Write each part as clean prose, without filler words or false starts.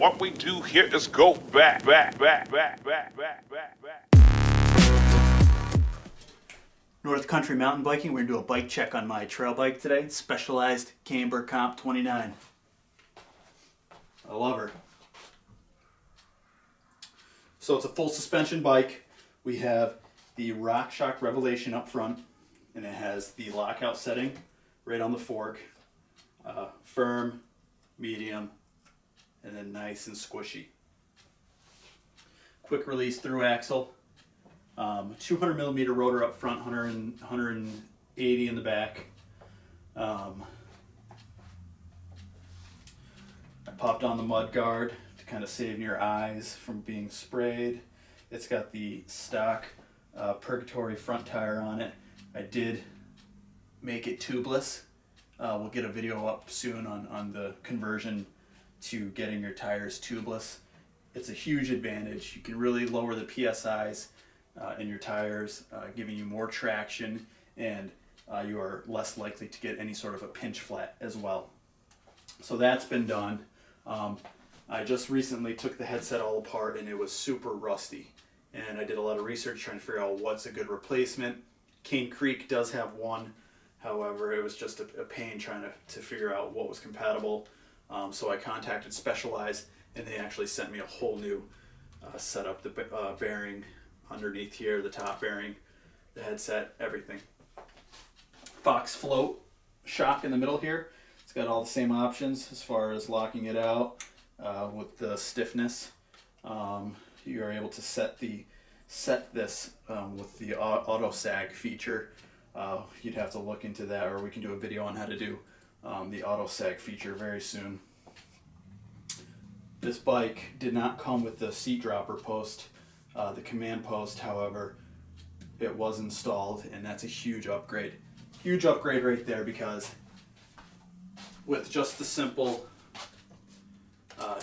What we do here is go back. North Country mountain biking. We're going to do a bike check on my trail bike today. Specialized Camber Comp 29. I love her. So it's a full suspension bike. We have the RockShox Revelation up front, and it has the lockout setting right on the fork. Firm, medium, and then nice and squishy. Quick release through axle. 200 millimeter rotor up front, 180 in the back. I popped on the mud guard to kind of save your eyes from being sprayed. It's got the stock Purgatory front tire on it. I did make it tubeless. We'll get a video up soon on the conversion to getting your tires tubeless. It's a huge advantage. You can really lower the PSIs in your tires, giving you more traction, and you are less likely to get any sort of a pinch flat as well. So that's been done. I just recently took the headset all apart and it was super rusty. And I did a lot of research trying to figure out what's a good replacement. Cane Creek does have one. However, it was just a pain trying to figure out what was compatible. So I contacted Specialized, and they actually sent me a whole new setup, the bearing underneath here, the top bearing, the headset, everything. Fox float shock in the middle here. It's got all the same options as far as locking it out with the stiffness. You are able to set this with the auto sag feature. You'd have to look into that, or we can do a video on how to do the auto sag feature very soon. This bike did not come with the seat dropper post, the command post. However, it was installed, and that's a huge upgrade. Huge upgrade right there, because with just the simple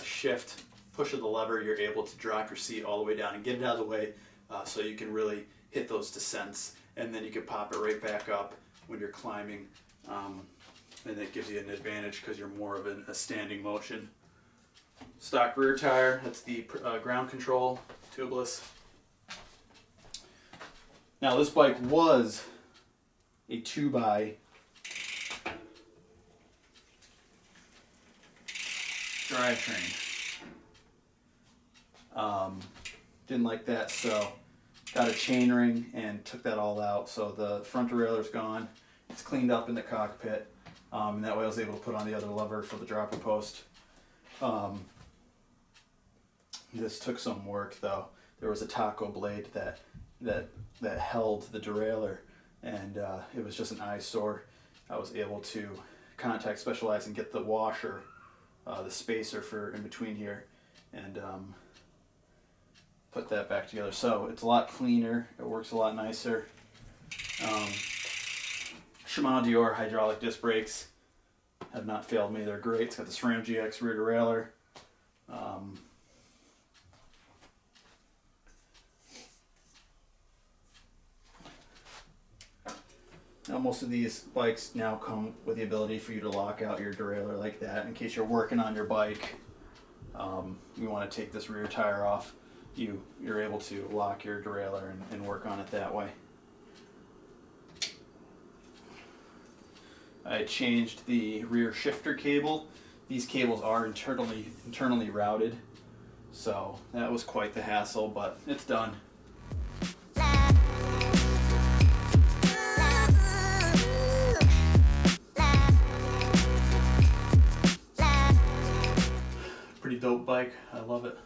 shift, push of the lever, you're able to drop your seat all the way down and get it out of the way, so you can really hit those descents, and then you can pop it right back up when you're climbing, and that gives you an advantage because you're more of a standing motion. Stock rear tire, that's the ground control, tubeless. Now this bike was a 2x drivetrain. Didn't like that, so got a chain ring and took that all out. So the front derailleur's gone. It's cleaned up in the cockpit, and that way I was able to put on the other lever for the dropper post. This took some work though. There was a taco blade that held the derailleur, and it was just an eyesore. I was able to contact Specialized and get the washer, the spacer for in between here, and put that back together. So it's a lot cleaner. It works a lot nicer. Shimano Derailleur hydraulic disc brakes have not failed me. They're great. It's got the SRAM GX rear derailleur. Now most of these bikes now come with the ability for you to lock out your derailleur like that. In case you're working on your bike, you want to take this rear tire off, you're able to lock your derailleur and work on it that way. I changed the rear shifter cable. These cables are internally routed, so that was quite the hassle, but it's done. Pretty dope bike. I love it.